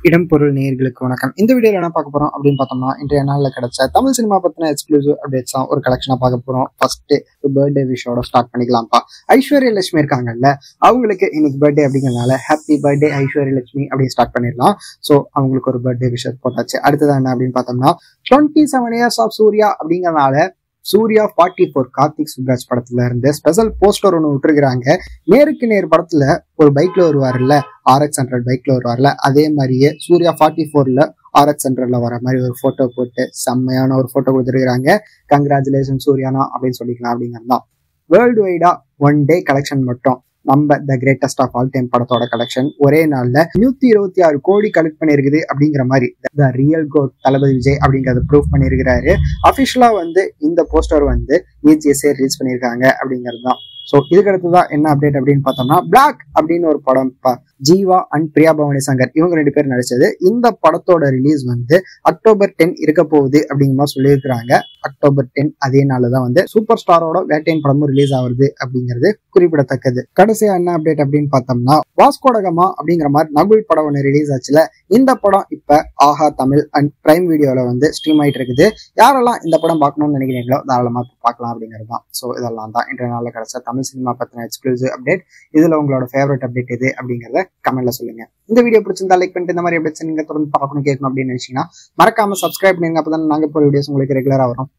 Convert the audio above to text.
இடம் பொருள் நேயர்களுக்கு வணக்கம். இந்த வீடியோல என்ன பார்க்க போறோம் அப்படின்னு பார்த்தோம்னா, இன்றைய நாள்ல கிடைச்ச தமிழ் சினிமா பத்தின எக்ஸ்க்ளூசிவ் அப்டேட்ஸ் தான் ஒரு கலெக்ஷனா பார்க்க போறோம். ஃபர்ஸ்ட் பர்த்டே விஷயோட ஸ்டார்ட் பண்ணிக்கலாம்ப்பா. ஐஸ்வர்யா லட்சுமி இருக்காங்கல்ல, அவங்களுக்கு இன்னைக்கு பர்த்டே அப்படிங்கறதுனால ஹாப்பி பர்த்டே ஐஸ்வர்யா லட்சுமி அப்படின்னு ஸ்டார்ட் பண்ணிடலாம். ஸோ அவங்களுக்கு ஒரு பர்த்டே விஷயம் போட்டாச்சு. அடுத்ததான் என்ன அப்படின்னு பார்த்தோம்னா, 27 years ஆஃப் சூர்யா அப்படிங்கறதுனால சூர்யா 44 கார்த்திக் சுப்ராஜ் படத்துல இருந்து ஸ்பெஷல் போஸ்டர் ஒன்று விட்டுருக்காங்க. நேருக்கு நேர் படத்துல ஒரு பைக்ல வருவாருல்ல, RX-100 பைக்ல வருவார்ல, அதே மாதிரியே சூர்யா 44ல RX-100ல வர மாதிரி ஒரு போட்டோ போட்டு செம்மையான ஒரு போட்டோ கொடுத்துருக்காங்க. கங்க்ராச்சுலேஷன் சூர்யானா அப்படின்னு சொல்லிக்கலாம். அப்படிங்கிறது தான் வேர்ல்டு வைடா 1 day கலெக்ஷன் மட்டும் நம்ம the greatest of all time படத்தோட கலெக்ஷன் ஒரே நாள்ல 126 கோடி கலெக்ட் பண்ணிருக்குது. அப்படிங்கிற மாதிரி the real GOAT Thalapathy Vijay அப்படிங்கறத ப்ரூவ் பண்ணிருக்கிறாரு. அபிஷியலா இந்த போஸ்டர் EGSA ரிலீஸ் பண்ணிருக்காங்க அப்படிங்கிறது தான். ஸோ இதுக்கு அடுத்துதான் என்ன அப்டேட் அப்படின்னு பார்த்தோம்னா, பிளாக் அப்படின்னு ஒரு படம் ஜீவா அண்ட் பிரியா பவானி சங்கர் இவங்க 2 பேர் நடிச்சது. இந்த படத்தோட ரிலீஸ் October 10 இருக்க போகுது அப்படிங்கிற மாதிரி சொல்லியிருக்கிறாங்க. October 10 அதே நாள் தான் சூப்பர் ஸ்டாரோட வேட்டையன் படமும் ரிலீஸ் ஆகுது அப்படிங்கிறது குறிப்பிடத்தக்கது. கடைசியா என்ன அப்டேட் அப்படின்னு பார்த்தோம்னா, வாஸ்கோடகமா அப்படிங்கிற மாதிரி நகுல் படம் ஒன்று ரிலீஸ் ஆச்சுல. இந்த படம் இப்ப ஆஹா தமிழ் அண்ட் பிரைம் வீடியோல ஸ்ட்ரீம் ஆயிட்டு இருக்குது. யாரெல்லாம் இந்த படம் பார்க்கணும்னு நினைக்கிறீங்களோ தாராளமா பார்க்கலாம் அப்படிங்கிறது தான். ஸோ இதெல்லாம் தான் இன்றைய நாளில் கிடைச்ச தமிழ் சினிமா பத்தின எக்ஸ்க்ளூசிவ் அப்டேட். இதுல உங்களோட ஃபேவரட் அப்டேட் எது அப்படிங்கறத கமெண்ட்ல சொல்லுங்க. இந்த வீடியோ பிடிச்சிருந்தா லைக் பண்ணிட்டு இந்த மாதிரி அப்டேட்ஸ் நீங்க தொடர்ந்து பார்க்கணும் கேட்கணும் அப்படின்னு நினைச்சீங்கன்னா மறக்காம சப்ஸ்கிரைப் பண்ணுங்க. அப்பதான் நாங்க போற வீடியோஸ் உங்களுக்கு ரெகுலரா வரும்.